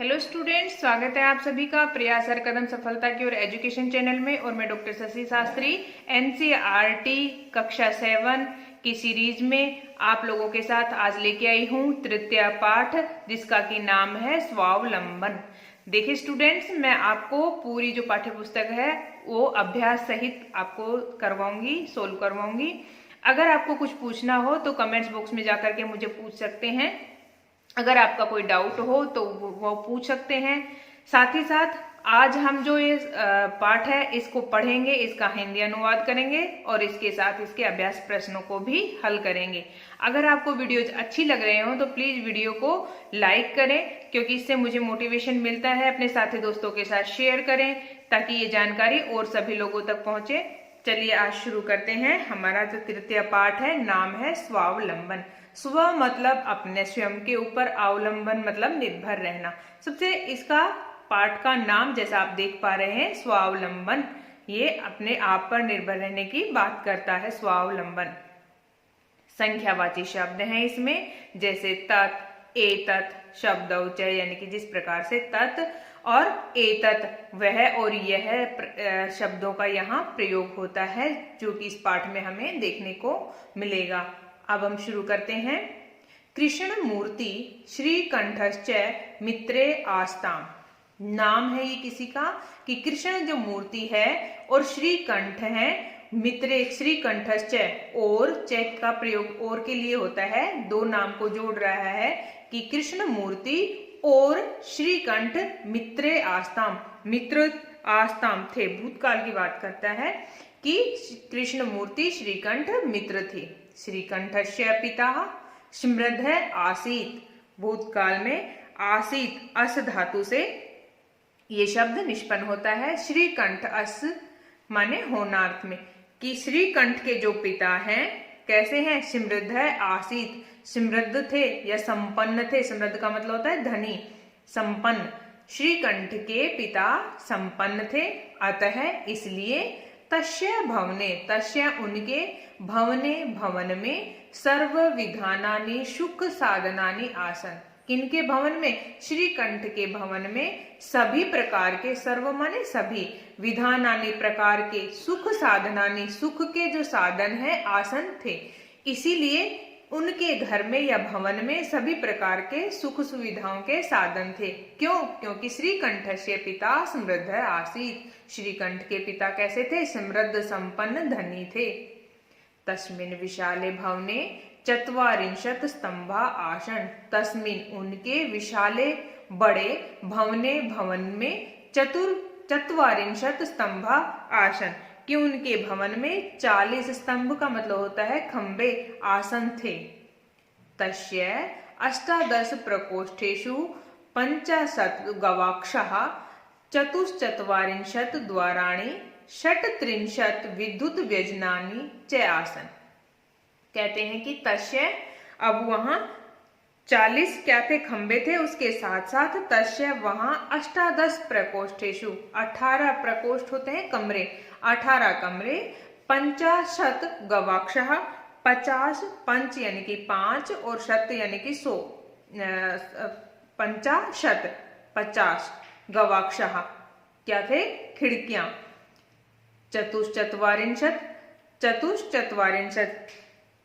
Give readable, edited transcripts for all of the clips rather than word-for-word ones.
Hello students, स्वागत है आप सभी का प्रयास हर कदम सफलता की ओर एजुकेशन चैनल में। और मैं डॉक्टर शशि शास्त्री एनसीईआरटी कक्षा 7 की सीरीज में आप लोगों के साथ आज लेके आई हूँ तृतीय पाठ, जिसका की नाम है स्वावलंबन। देखिए स्टूडेंट्स, मैं आपको पूरी जो पाठ्य पुस्तक है वो अभ्यास सहित आपको करवाऊंगी, सोल्व करवाऊंगी। अगर आपको कुछ पूछना हो तो कमेंट्स बॉक्स में जाकर के मुझे पूछ सकते हैं। अगर आपका कोई डाउट हो तो वो पूछ सकते हैं। साथ ही साथ आज हम जो ये पाठ है इसको पढ़ेंगे, इसका हिंदी अनुवाद करेंगे और इसके साथ इसके अभ्यास प्रश्नों को भी हल करेंगे। अगर आपको वीडियोज अच्छी लग रहे हो तो प्लीज वीडियो को लाइक करें, क्योंकि इससे मुझे मोटिवेशन मिलता है। अपने साथी दोस्तों के साथ शेयर करें ताकि ये जानकारी और सभी लोगों तक पहुंचे। चलिए आज शुरू करते हैं। हमारा जो तृतीय पाठ है नाम है स्वावलंबन। स्व मतलब अपने स्वयं के ऊपर, अवलंबन मतलब निर्भर रहना। सबसे इसका पाठ का नाम जैसा आप देख पा रहे हैं स्वावलंबन, ये अपने आप पर निर्भर रहने की बात करता है। स्वावलंबन संख्यावाची शब्द हैं इसमें, जैसे तत्, एतत्, शब्दौचय यानी कि जिस प्रकार से तत् और एतत् वह और यह शब्दों का यहाँ प्रयोग होता है, जो कि इस पाठ में हमें देखने को मिलेगा। अब हम शुरू करते हैं। कृष्ण मूर्ति श्रीकंठश्च मित्रे आस्ताम। नाम है ये किसी का कि कृष्ण जो मूर्ति है और श्रीकंठ है मित्रे, श्रीकंठश्च और चैक का प्रयोग और के लिए होता है, दो नाम को जोड़ रहा है कि कृष्ण मूर्ति और श्रीकंठ मित्रे आस्ताम। मित्र आस्ताम थे, भूतकाल की बात करता है कि कृष्ण मूर्ति श्रीकंठ मित्र थे। श्रीकंठस्य पिता स्मृध आसीत, भूतकाल में आसीत अस धातु से ये शब्द निष्पन्न होता है। श्रीकंठ अस माने होनार्थ में कि श्रीकंठ के जो पिता हैं कैसे हैं, समृद्ध है, आसीत समृद्ध थे या संपन्न थे। समृद्ध का मतलब होता है धनी, संपन्न। श्रीकंठ के पिता संपन्न थे, अतः इसलिए तस्य भवने, तस्य उनके, भवने भवन में, सर्व विधानानि सुख साधनानि आसन। किनके भवन में? श्रीकंठ के भवन में सभी प्रकार के, सर्व माने सभी, विधानानि प्रकार के, सुख साधनानि सुख के जो साधन है, आसन थे। इसीलिए उनके घर में या भवन में सभी प्रकार के सुख सुविधाओं के साधन थे। क्यों? क्योंकि श्रीकंठ से पिता समृद्ध आसीत। श्रीकंठ के पिता कैसे थे? समृद्ध, संपन्न, धनी थे। तस्मिन् विशाले भवने चत्वारिंशत् स्तंभा आसन। तस्मिन् उनके, विशाले बड़े, भवने भवन में, चत्वारिंशत् स्तंभा आसन कि उनके भवन में 40 स्तंभ का मतलब होता है खंबे, आसन थे। तस्य अष्टादश प्रकोष्ठेषु 50 गवाक्षः, चतुश्चत्वारिंशत् द्वाराणि, 36 विद्युत व्यजनानि च आसन। कहते हैं कि तस्य, अब वहां 40 क्या थे? खंबे थे। उसके साथ साथ तस्य वहां अष्टादश प्रकोष्ठेषु, 18 प्रकोष्ठ होते हैं कमरे, 18 कमरे, 50 गवाक्षः, 50 पंच यानी कि 5 और शत यानी कि 100, 50 गवाक्षः क्या थे? खिड़कियां। चतुश्चत्वारिंशत्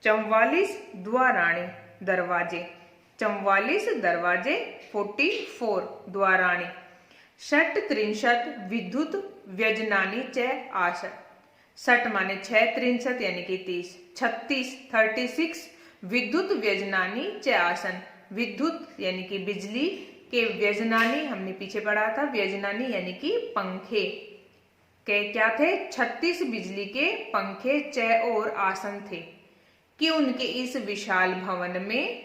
44 द्वाराणि, दरवाजे, 44 दरवाजे, 44 द्वाराणि, 36 विद्युत व्यजनानि च आसन। 60 माने 6, 63 यानी कि 30, 36 विद्युत व्यजनानि च आसन। विद्युत यानी कि बिजली के, व्यजनानि हमने पीछे पढ़ा था, व्यजनानि यानी कि पंखे के क्या थे? 36 बिजली के पंखे, च और आसन थे कि उनके इस विशाल भवन में,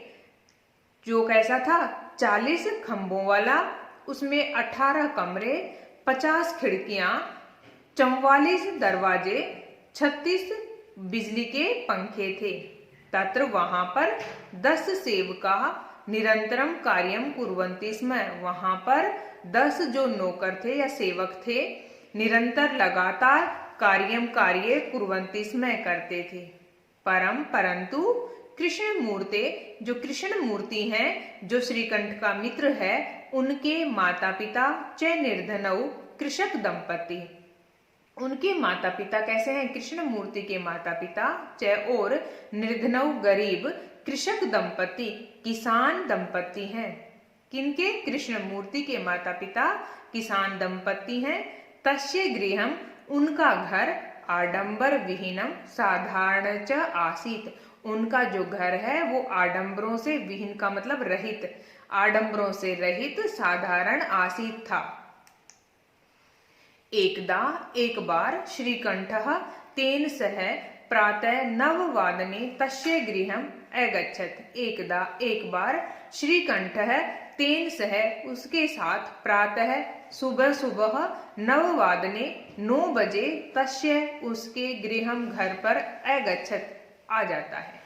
जो कैसा था? 40 खंभों वाला, उसमें 18 कमरे, 50 खिड़कियां, 44 दरवाजे, 36 बिजली के पंखे थे। तत्र वहां पर 10 सेवका निरंतरम कार्यम कुर्वन्ति स्म। वहां पर 10 जो नौकर थे या सेवक थे, निरंतर लगातार कार्यम कार्य कुर्वन्ति स्म करते थे। परंतु कृष्ण मूर्ते, जो कृष्ण मूर्ति हैं, जो श्रीकंठ का मित्र है, उनके माता पिता च निर्धनौ कृषक दंपति। उनके माता पिता कैसे हैं? कृष्णमूर्ति के माता पिता च और निर्धनौ गरीब कृषक दंपति किसान दंपति हैं। किनके? कृष्णमूर्ति के माता पिता किसान दंपति हैं। तस्य गृहम उनका घर आडंबर विहीनम साधारण च आसीत। उनका जो घर है वो आडंबरों से विहीन का मतलब रहित, आडंबरों से रहित साधारण आसीत था। एकदा एक बार श्रीकंठः तेन सह प्रातः नववादने तस्य गृहम अगच्छत्। एकदा एक बार श्रीकंठः तेन सह उसके साथ प्रातः सुबह सुबह नववादने 9 बजे तस्य उसके गृहम घर पर अगच्छत् आ जाता है।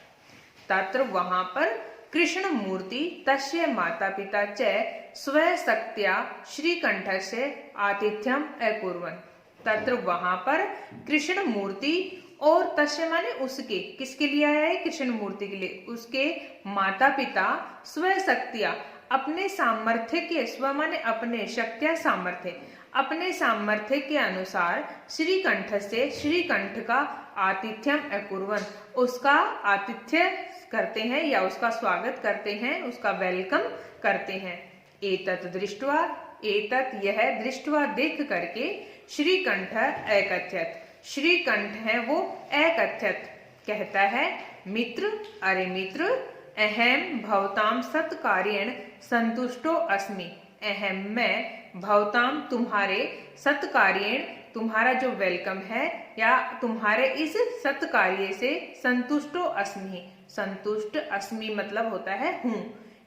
तत्र वहां पर कृष्ण मूर्ति तस्य माता पिता च स्वशक्त्या श्रीकंठस्य आतिथ्यम अकुर्वन्। तत्र वहां पर कृष्ण मूर्ति और तस्य माने उसके, किसके लिए आया है? कृष्ण मूर्ति के लिए। उसके माता पिता स्वशक्त्या अपने सामर्थ्य के, स्व माने अपने, शक्त्या सामर्थ्य, अपने सामर्थ्य के अनुसार श्रीकंठ से, श्रीकंठ का आतिथ्यम अकुर्वन्, उसका आतिथ्य करते हैं या उसका स्वागत करते हैं, उसका वेलकम करते हैं। एतत् दृष्ट्वा, एतत् यह, दृष्ट्वा देख करके, श्रीकंठ अकथयत्, श्रीकंठ है वो अकथयत् कहता है, मित्र, अरे मित्र, अहम भवताम सत्कार्येण संतुष्टो अस्मि। अहम मैं, भवताम तुम्हारे, सत्कार्येण तुम्हारा जो वेलकम है या तुम्हारे इस सत्कार्य से संतुष्टो अस्मि। संतुष्ट अस्मि मतलब होता है हूँ,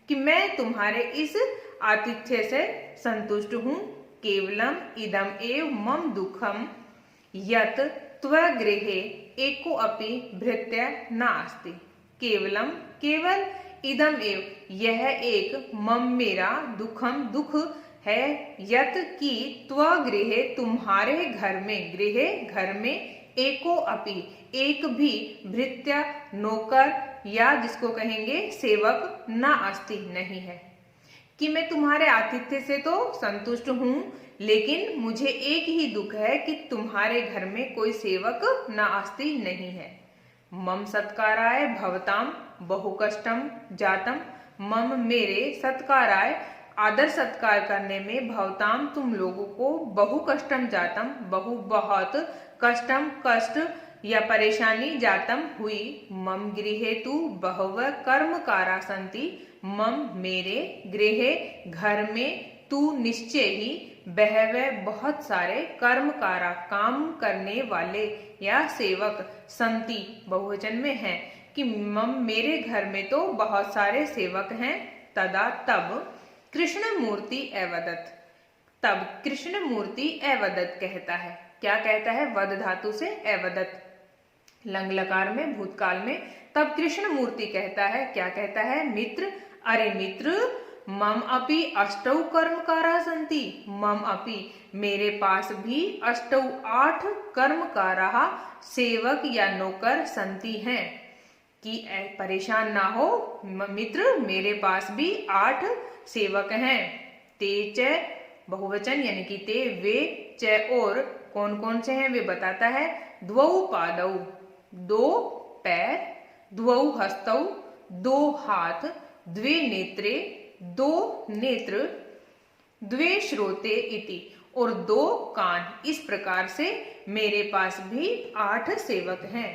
कि मैं तुम्हारे इस आतिथ्य से संतुष्ट हूँ। केवलम इदम एव मम दुखम यत् त्वगृहे एको अपि भृत्य नास्ति। केवलम, केवल, इदम एव यह एक, मम मेरा, दुखम दुख है, यत की, त्वगृहे तुम्हारे घर में, गृहे घर में, एको अपि एक भी, भृत्य नौकर या जिसको कहेंगे सेवक, ना अस्ति नहीं है। कि मैं तुम्हारे आतिथ्य से तो संतुष्ट हूँ, लेकिन मुझे एक ही दुख है कि तुम्हारे घर में कोई सेवक ना अस्ति नहीं है। मम सत्काराय भवताम बहु कष्टम जातम। मम मेरे, सत्काराय आदर सत्कार करने में, भवताम तुम लोगों को, बहु कष्टम जातम बहु बहुत, कष्टम कष्ट या परेशानी, जातम हुई, मम गृहे तु बहवः कर्मकारा सन्ति। मम मेरे, गृहे घर में, तू निश्चय ही, बहवः बहुत सारे, कर्मकारा काम करने वाले या सेवक, संति बहुवचन में हैं, कि मम मेरे घर में तो बहुत सारे सेवक हैं। तदा तब कृष्ण मूर्ति अवदत्, तब कृष्ण मूर्ति अवदत् कहता है। क्या कहता है? वद धातु से अवदत्, लंग लकार में, भूतकाल में। तब कृष्ण मूर्ति कहता है, क्या कहता है? मित्र, अरे मित्र, मम अपि अष्टौ कर्मकारा सन्ति। मम अपि मेरे पास भी, अष्टौ 8 कर्मकारा सेवक या नौकर, संति हैं, कि परेशान ना हो मित्र, मेरे पास भी 8 सेवक हैं। ते च बहुवचन यानी कि ते, वे, च और, कौन कौन से हैं वे बताता है। द्वौ पादौ 2 पैर, द्वौ हस्तौ 2 हाथ, द्वे नेत्रे 2 नेत्र, द्वे श्रोते इति और 2 कान। इस प्रकार से मेरे पास भी 8 सेवक हैं।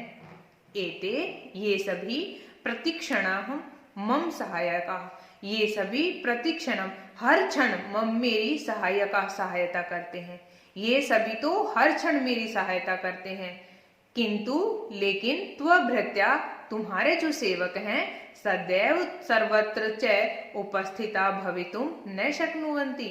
एते ये सभी प्रतिक्षणम मम सहायका, ये सभी प्रतिक्षणम हर क्षण मम मेरी सहायका, सहायता करते हैं। ये सभी तो हर क्षण मेरी सहायता करते हैं। किंतु लेकिन त्वभृत्या तुम्हारे जो सेवक हैं, सदैव सर्वत्र च उपस्थिता भवितुम न शक्नुवन्ति।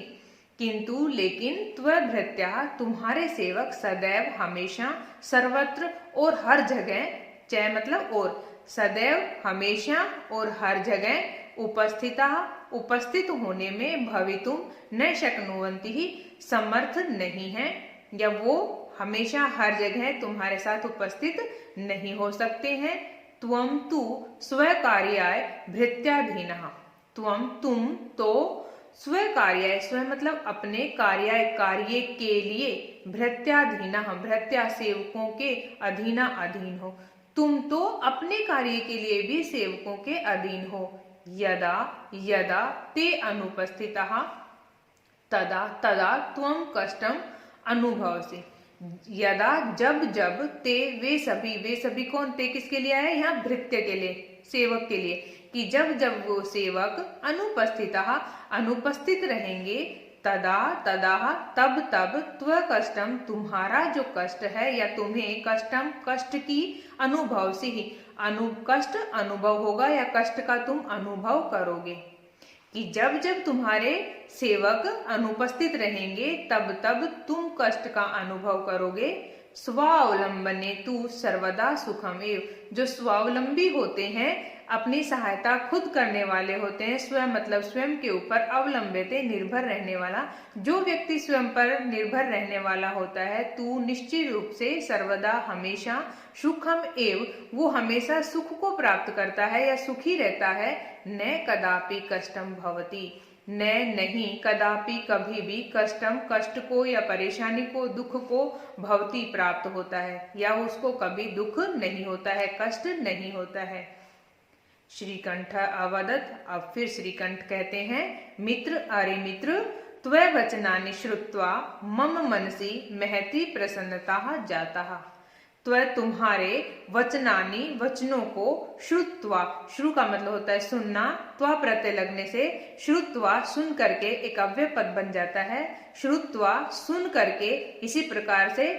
किंतु लेकिन त्वभृत्या तुम्हारे सेवक सदैव, हमेशा, सर्वत्र और हर जगह, च मतलब और, सदैव हमेशा और हर जगह, उपस्थिता उपस्थित होने में, भवितुम न शक्नुवन्ति ही समर्थ नहीं है, या वो हमेशा हर जगह तुम्हारे साथ उपस्थित नहीं हो सकते हैं। त्वम तु स्वकार्याय भृत्याधीनः, त्वम तुम तो स्व कार्य, स्व मतलब अपने कार्य के लिए, भृत्याधीना, भृत्या सेवकों के, अधीना अधीन हो। तुम तो अपने कार्य के लिए भी सेवकों के अधीन हो। यदा यदा ते अनुपस्थितः तदा तदा त्वं कष्टम अनुभवसि। यदा जब जब ते, वे सभी कौन, ते किसके लिए आया, यहाँ भृत्य के लिए, सेवक के लिए, कि जब जब वो सेवक अनुपस्थित रहेंगे, तदा तदा तब तब त्व कष्टम, तुम्हारा जो कष्ट है या तुम्हें कष्टम, कष्ट की, अनुभव से ही कष्ट अनुभव होगा या कष्ट का तुम अनुभव करोगे। कि जब जब तुम्हारे सेवक अनुपस्थित रहेंगे तब तब तुम कष्ट का अनुभव करोगे। स्वावलंबने तु सर्वदा सुखमेव, जो स्वावलंबी होते हैं, अपनी सहायता खुद करने वाले होते हैं, स्वयं मतलब स्वयं के ऊपर, अवलंबित निर्भर रहने वाला, जो व्यक्ति स्वयं पर निर्भर रहने वाला होता है, तू निश्चित रूप से सर्वदा हमेशा सुखम एव, वो हमेशा सुख को प्राप्त करता है या सुखी रहता है। न कदापि कष्टम भवति, न नहीं, कदापि कभी भी, कष्टम कष्ट को या परेशानी को, दुख को, भवति प्राप्त होता है, या उसको कभी दुख नहीं होता है, कष्ट नहीं होता है। श्रीकंठ अवदत्, अब फिर श्रीकंठ कहते हैं, मित्र, अरे मित्र, त्वय वचनानि श्रुत्वा मम मनसि महती प्रसन्नता जाता। त्वय तुम्हारे, वचनानि वचनों को, श्रुत्वा, श्रु का मतलब होता है सुनना, त्वा प्रत्यय लगने से श्रुत्वा सुन करके एक अव्यय पद बन जाता है, श्रुत्वा सुन करके, इसी प्रकार से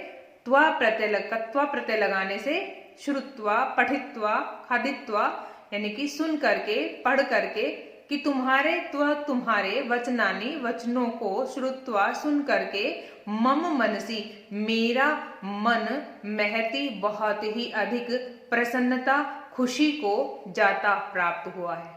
त्वा प्रत्यय लगाने से श्रुत्वा, पठित्वा, खादित्वा, यानी कि सुन करके, पढ़ करके, कि तुम्हारे वचनानि वचनों को, श्रुत्वा सुन करके, मम मनसी मेरा मन, महती बहुत ही अधिक, प्रसन्नता खुशी को, जाता प्राप्त हुआ है।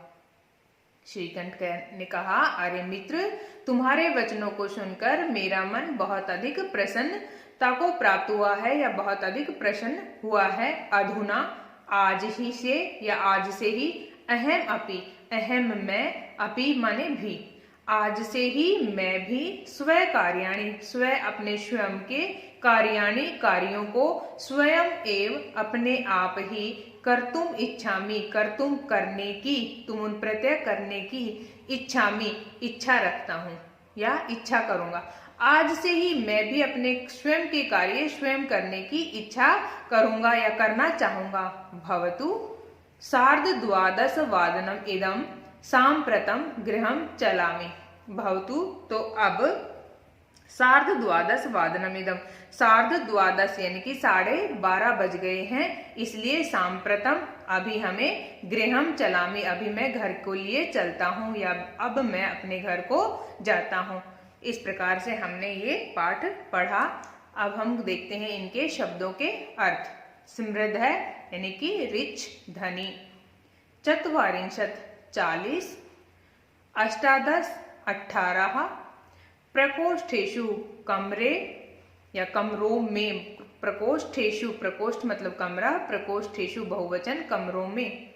श्रीकंठ ने कहा, अरे मित्र, तुम्हारे वचनों को सुनकर मेरा मन बहुत अधिक प्रसन्नता को प्राप्त हुआ है या बहुत अधिक प्रसन्न हुआ है। अधुना, आज ही से या आज से ही, अहम अपि, अहम मैं, अपि माने भी, आज से ही मैं भी, स्व कार्याणि, स्व अपने स्वयं के, कार्याणि कार्यों को, स्वयं एव अपने आप ही, कर्तुम इच्छामि, कर्तुम करने की, तुम उन प्रत्यय करने की, इच्छामि इच्छा रखता हूँ या इच्छा करूंगा। आज से ही मैं भी अपने स्वयं के कार्य स्वयं करने की इच्छा करूंगा या करना चाहूंगा। भवतु सार्धद्वादश वादनम इदम सांप्रतम गृहम चलामि। भवतु तो अब, सार्धद्वादश वादनम इदम, सार्धद्वादश यानी कि 12:30 बज गए हैं, इसलिए सांप्रतम अभी हमें, गृहम चलामि अभी मैं घर को लिए चलता हूँ या अब मैं अपने घर को जाता हूँ। इस प्रकार से हमने ये पाठ पढ़ा। अब हम देखते हैं इनके शब्दों के अर्थ। समृद्ध है यानी कि रिच, धनी। चत्वारिंशत् 40, अष्टादश 18, प्रकोष्ठेषु कमरे या कमरों में, प्रकोष्ठेषु, प्रकोष्ठ मतलब कमरा, प्रकोष्ठेषु बहुवचन, कमरों में।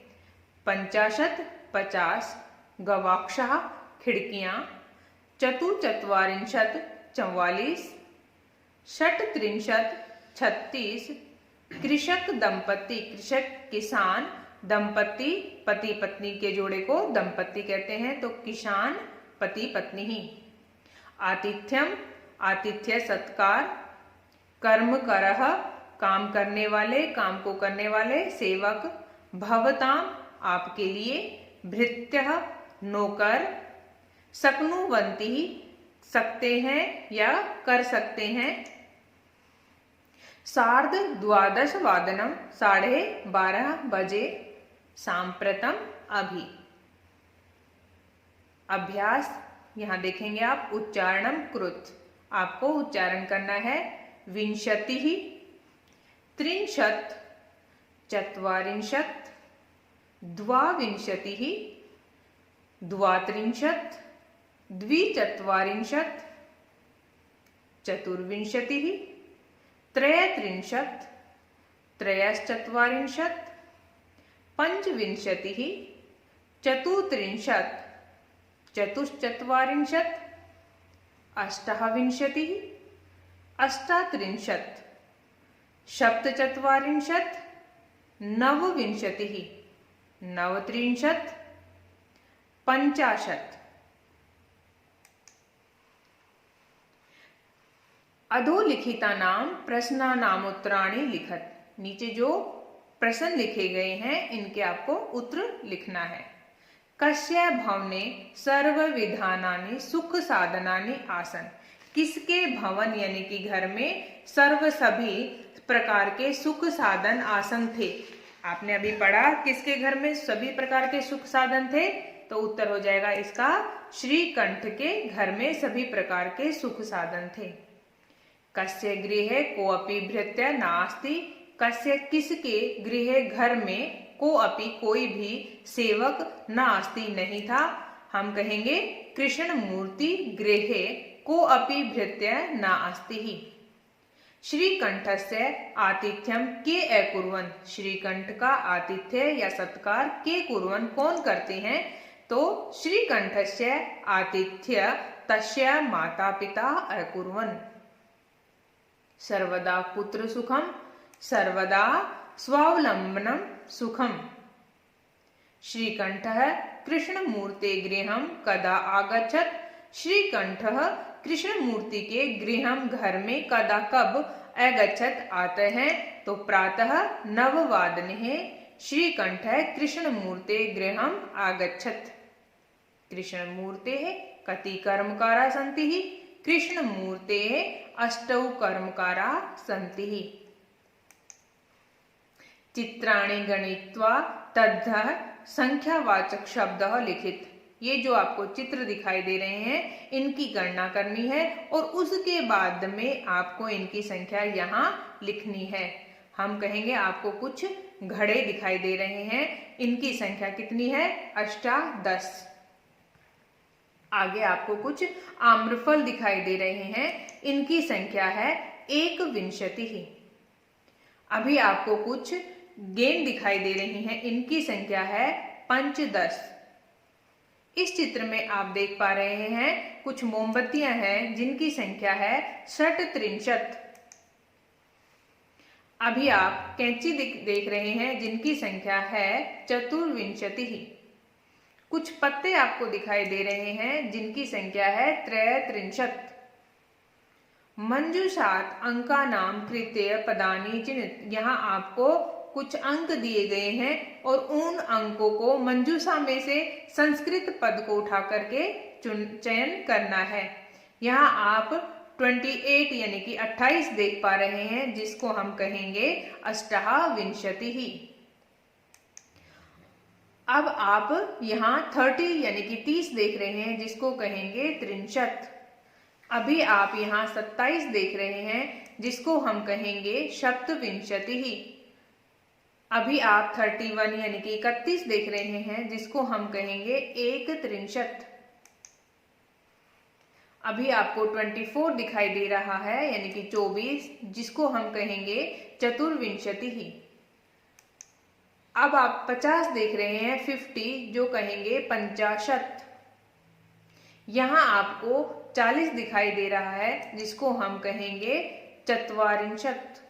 50 50, गवाक्षः खिड़कियां। चतुश्चत्वारिंशत् 44, षट्त्रिंशत् 36, कृषक दंपति, कृषक किसान, दंपति पति पत्नी के जोड़े को दंपति कहते हैं, तो किसान पति पत्नी ही। आतिथ्यम, आतिथ्य सत्कार। कर्म करह, काम करने वाले, काम को करने वाले, सेवक। भवताम, आपके लिए। भृत्यः, नौकर। शक्नुवन्ति, सकते हैं या कर सकते हैं। सार्धद्वादश वादनम, 12:30 बजे। सांप्रतम, अभी। अभ्यास, यहां देखेंगे आप, उच्चारणम कृत, आपको उच्चारण करना है। विंशतिः, त्रिंशत्, चत्वारिंशत्, द्वाविंशतिः, द्वात्रिंशत्, द्विचत्वारिंशत्, चतुर्विंशतिः, त्रयत्रिंशत्, त्रयश्चत्वारिंशत्, पंचविंशतिः, चतुस्त्रिंशत्, चतुश्चत्वारिंशत्, अष्टाविंशतिः, अष्टात्रिंशत्, सप्तचत्वारिंशत्, नवविंशतिः, नवत्रिंशत्, पंचाशत्। अधोलिखितानां प्रश्नानामुत्तराणि लिखत। नीचे जो प्रश्न लिखे गए हैं इनके आपको उत्तर लिखना है। कस्य भवने सर्वविधानानि सुख साधनानि आसन। किसके भवन यानी कि घर में सभी प्रकार के सुख साधन आसन थे। आपने अभी पढ़ा किसके घर में सभी प्रकार के सुख साधन थे, तो उत्तर हो जाएगा इसका श्रीकंठ के घर में सभी प्रकार के सुख साधन थे। कस्य गृहे कोऽपि भृत्य नास्ति। कस्य किसके गृहे घर में कोऽपि कोई भी सेवक नास्ति नहीं था। हम कहेंगे कृष्ण मूर्ति गृहे कोऽपि भृत्य नास्ति। श्रीकंठस्य आतिथ्यम के अकुर्वन्। श्रीकंठ का आतिथ्य या सत्कार के कुर्वन् कौन करते हैं, तो श्रीकंठस्य आतिथ्य तस्य माता पिता अकुर्वन्। सर्वदा पुत्र सुखम, सर्वदा स्वावलंबनम सुखम। श्रीकंठः कृष्णमूर्ते गृहं कदा आगच्छत्। श्रीकंठः कृष्णमूर्ति के गृहं घर में कदा कब आगच्छत् आते हैं, तो प्रातः 9 वादने श्रीकंठः कृष्णमूर्ते गृहं आगच्छत्। कृष्णमूर्ते कति कर्मकारा सन्ति। कृष्णमूर्ते 8 कर्मकारा सन्ति। चित्राणि गणित्वा तद्धः संख्यावाचक शब्द लिखित। ये जो आपको चित्र दिखाई दे रहे हैं इनकी गणना करनी है और उसके बाद में आपको इनकी संख्या यहाँ लिखनी है। हम कहेंगे आपको कुछ घड़े दिखाई दे रहे हैं, इनकी संख्या कितनी है, 8 10। आगे आपको कुछ आम्रफल दिखाई दे रहे हैं, इनकी संख्या है 21। अभी आपको कुछ गेंद दिखाई दे रही हैं, इनकी संख्या है 5 10। इस चित्र में आप देख पा रहे हैं कुछ मोमबत्तियां हैं जिनकी संख्या है 63। अभी आप कैंची देख रहे हैं जिनकी संख्या है 24। कुछ पत्ते आपको दिखाई दे रहे हैं जिनकी संख्या है 33। मंजूषात अंकानां कृत्य पदानि चिन्हित। यहाँ आपको कुछ अंक दिए गए हैं और उन अंकों को मंजूषा में से संस्कृत पद को उठा करके चयन करना है। यहाँ आप 28 यानी कि 28 देख पा रहे हैं जिसको हम कहेंगे अष्टाविंशतिः। अब आप यहाँ 30 यानी कि 30 देख रहे हैं जिसको कहेंगे 63। अभी आप यहाँ 27 देख रहे हैं जिसको हम कहेंगे सप्तविंशतिः। अभी आप 31 यानी कि 31 देख रहे हैं जिसको हम कहेंगे 31। अभी आपको 24 दिखाई दे रहा है यानी कि 24 जिसको हम कहेंगे चतुर्विंशतिः। अब आप 50 देख रहे हैं 50 जो कहेंगे 50। यहाँ आपको 40 दिखाई दे रहा है जिसको हम कहेंगे 44।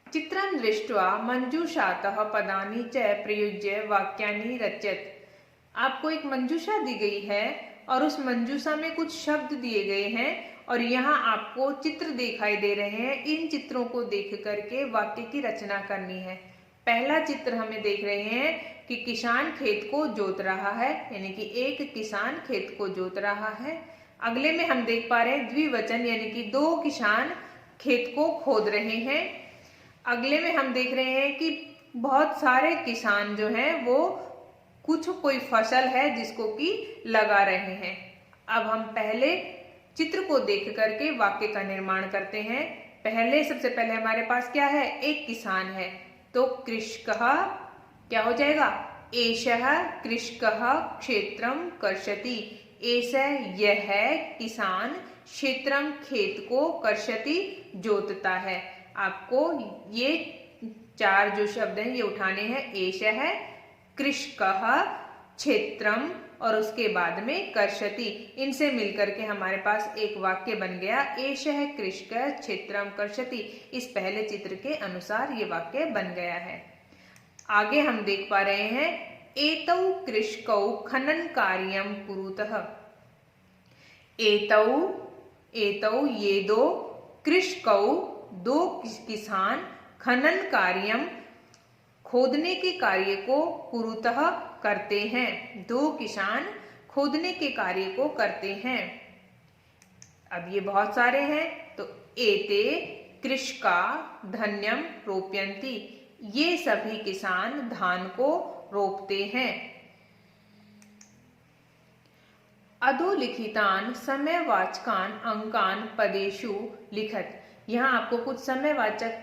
चित्रं दृष्ट्वा मंजूषातः पदानि च प्रयुज्य वाक्यानि रचयत। आपको एक मंजूषा दी गई है और उस मंजूषा में कुछ शब्द दिए गए हैं और यहाँ आपको चित्र दिखाई दे रहे हैं। इन चित्रों को देख करके वाक्य की रचना करनी है। पहला चित्र हमें देख रहे हैं कि किसान खेत को जोत रहा है, यानी कि एक किसान खेत को जोत रहा है। अगले में हम देख पा रहे हैं द्विवचन यानी कि 2 किसान खेत को खोद रहे हैं। अगले में हम देख रहे हैं कि बहुत सारे किसान जो हैं वो कोई फसल है जिसको कि लगा रहे हैं। अब हम पहले चित्र को देख करके वाक्य का निर्माण करते हैं। सबसे पहले हमारे पास क्या है, एक किसान है, तो कृषकः क्या हो जाएगा, एषः कृषकः क्षेत्रं कर्षति। एषः यह किसान क्षेत्रम खेत को कर्षति जोतता है। आपको ये 4 जो शब्द हैं ये उठाने हैं। एषः कृषकः क्षेत्रम और उसके बाद में कर्षति, इनसे मिलकर के हमारे पास एक वाक्य बन गया, एषः कृषकः क्षेत्रम कर्षति। इस पहले चित्र के अनुसार ये वाक्य बन गया है। आगे हम देख पा रहे हैं, एतौ कृषकौ खनन कार्यम कुरुतः। एतौ ये दो, कृषकौ दो किसान, खनन कार्यम खोदने के कार्य को कुरुतः करते हैं, दो किसान खोदने के कार्य को करते हैं। अब ये बहुत सारे हैं, तो एते कृषका धन्यम रोपयन्ति, ये सभी किसान धान को रोपते हैं। अधोलिखितान समयवाचकान अंकान पदेषु लिखत। यहाँ आपको कुछ समयवाचक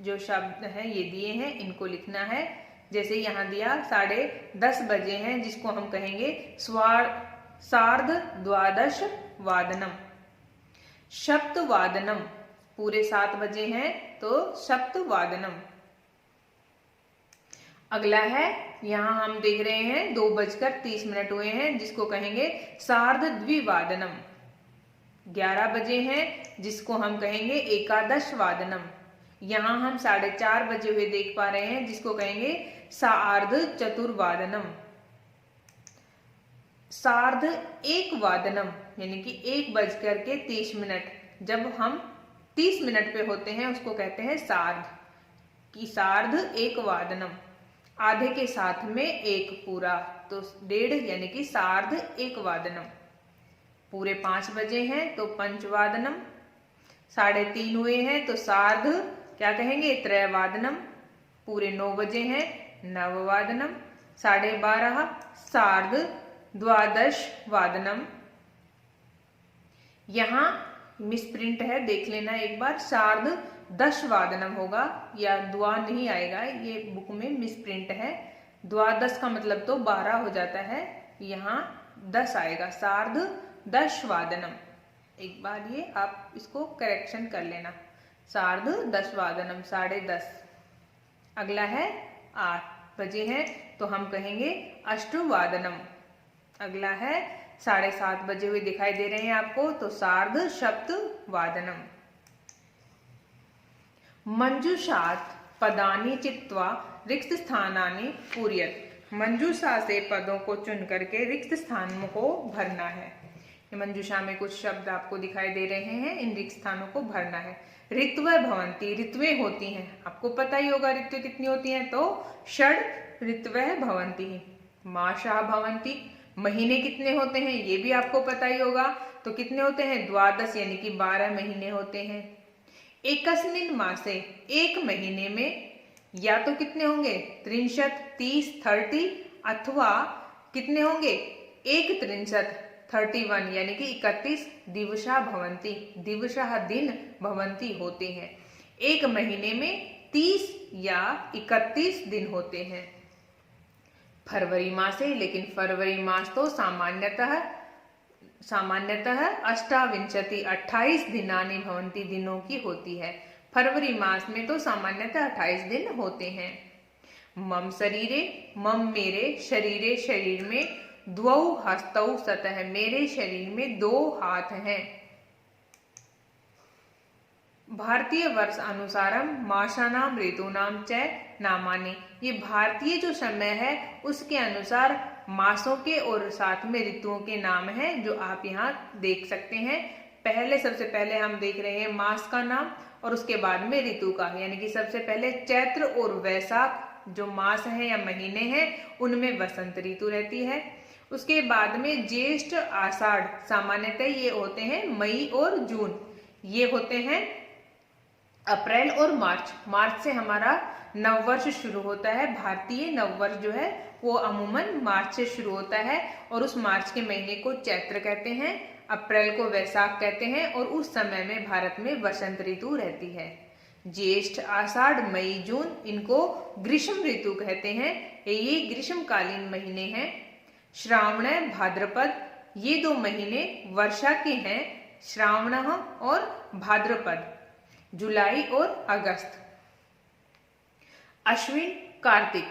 जो शब्द हैं ये दिए हैं, इनको लिखना है। जैसे यहाँ दिया 10:30 बजे हैं, जिसको हम कहेंगे सार्ध द्वादश वादनम। सप्तवादनम, पूरे 7 बजे हैं तो सप्तवादनम। अगला है, यहाँ हम देख रहे हैं 2:30 हुए हैं, जिसको कहेंगे सार्ध द्विवादनम। 11 बजे हैं, जिसको हम कहेंगे एकादश वादनम। यहाँ हम 4:30 बजे हुए देख पा रहे हैं, जिसको कहेंगे सार्ध चतुर्वादनम। सार्ध एक वादनम यानी कि 1:30, जब हम 30 मिनट पे होते हैं उसको कहते हैं सार्ध, कि सार्ध एक वादनम। आधे के साथ में एक पूरा, तो 1:30 यानी कि सार्ध एक वादनम। पूरे 5 बजे हैं तो पंचवादनम। 3:30 हुए हैं तो सार्ध क्या कहेंगे त्रयवादनम। पूरे 9 बजे हैं नववादनम। 12:30 सार्ध द्वादश वादनम। यहाँ मिसप्रिंट है, देख लेना एक बार, सार्ध 10 वादनम होगा, या द्वा नहीं आएगा, ये बुक में मिसप्रिंट है। द्वादश का मतलब तो 12 हो जाता है, यहाँ 10 आएगा, सार्ध 10 वादनम। एक बार ये आप इसको करेक्शन कर लेना, सार्ध 10 वादनम, 10:30। अगला है 8 बजे हैं तो हम कहेंगे अष्टवादनम। अगला है 7:30 बजे हुए दिखाई दे रहे हैं आपको, तो सार्ध सप्तवादनम। मंजूषात् पदानि चित्वा रिक्त स्थानानि पूरयत्। मंजूषा से पदों को चुन करके रिक्त स्थानों को भरना है। मंजूषा में कुछ शब्द आपको दिखाई दे रहे हैं, इन रिक्त स्थानों को भरना है। ऋत्वः भवन्ति, ऋत्वें होती हैं, आपको पता ही होगा ऋत्वें कितनी होती हैं, तो षड् ऋत्वः भवन्ति। मासाः भवन्ति, महीने कितने होते हैं ये भी आपको पता ही होगा, तो कितने होते हैं 12 यानी कि 12 महीने होते हैं। एकस्मिन् मासे, एक महीने में या तो कितने होंगे 63, 30 अथवा कितने होंगे 1 31 यानी कि 31 दिवसा भवन्ति, दिवसा दिन भवन्ति होते हैं। एक महीने में 30 या 31 दिन होते हैं। फरवरी मासे, लेकिन फरवरी मास तो सामान्यतः 28 दिनानि भवन्ति, दिनों की होती है। फरवरी मास में तो सामान्यतः 28 दिन होते हैं। मम शरीरे, मम मेरे, शरीरे शरीर में, द्वौ हस्तौ सतः, मेरे शरीर में 2 हाथ हैं। भारतीय वर्ष अनुसारम मासानाम ऋतूनाम च नामानि, ये भारतीय जो समय है उसके अनुसार मासों के और साथ में ऋतुओं के नाम हैं, जो आप यहाँ देख सकते हैं। सबसे पहले हम देख रहे हैं मास का नाम और उसके बाद में ऋतु का, यानी कि सबसे पहले चैत्र और वैशाख जो मास है या महीने हैं उनमें वसंत ऋतु रहती है। उसके बाद में ज्येष्ठ आषाढ़, सामान्यतः ये होते हैं मई और जून, ये होते हैं अप्रैल और मार्च। मार्च से हमारा नववर्ष शुरू होता है, भारतीय नववर्ष जो है वो अमूमन मार्च से शुरू होता है, और उस मार्च के महीने को चैत्र कहते हैं, अप्रैल को वैशाख कहते हैं, और उस समय में भारत में वसंत ऋतु रहती है। ज्येष्ठ आषाढ़ मई जून, इनको ग्रीष्म ऋतु कहते हैं, ये ग्रीष्मकालीन महीने हैं। श्रावण भाद्रपद, ये 2 महीने वर्षा के हैं, श्रावण और भाद्रपद। जुलाई और अगस्त। अश्विन कार्तिक,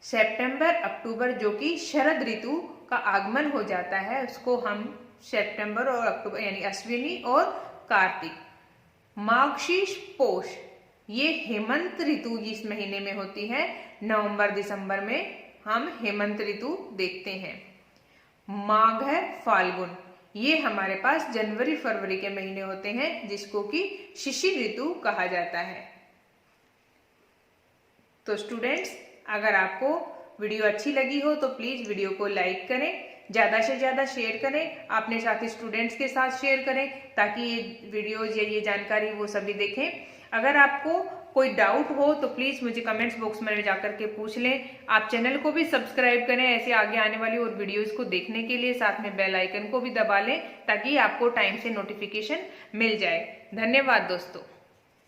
सितंबर अक्टूबर जो कि शरद ऋतु का आगमन हो जाता है उसको हम सितंबर और अक्टूबर यानी अश्विनी और कार्तिक। माघशीष पोष ये हेमंत ऋतु इस महीने में होती है। नवंबर दिसंबर में हम हेमंत ऋतु देखते हैं। माघ है फाल्गुन, ये हमारे पास जनवरी फरवरी के महीने होते हैं जिसको कि शिशिर ऋतु कहा जाता है। तो स्टूडेंट्स, अगर आपको वीडियो अच्छी लगी हो तो प्लीज वीडियो को लाइक करें, ज्यादा से ज्यादा शेयर करें, अपने साथी स्टूडेंट्स के साथ शेयर करें ताकि ये वीडियोज या ये जानकारी वो सभी देखें। अगर आपको कोई डाउट हो तो प्लीज मुझे कमेंट्स बॉक्स में जाकर के पूछ लें। आप चैनल को भी सब्सक्राइब करें ऐसे आगे आने वाली और वीडियोज को देखने के लिए, साथ में बेल आइकन को भी दबा लें ताकि आपको टाइम से नोटिफिकेशन मिल जाए। धन्यवाद दोस्तों।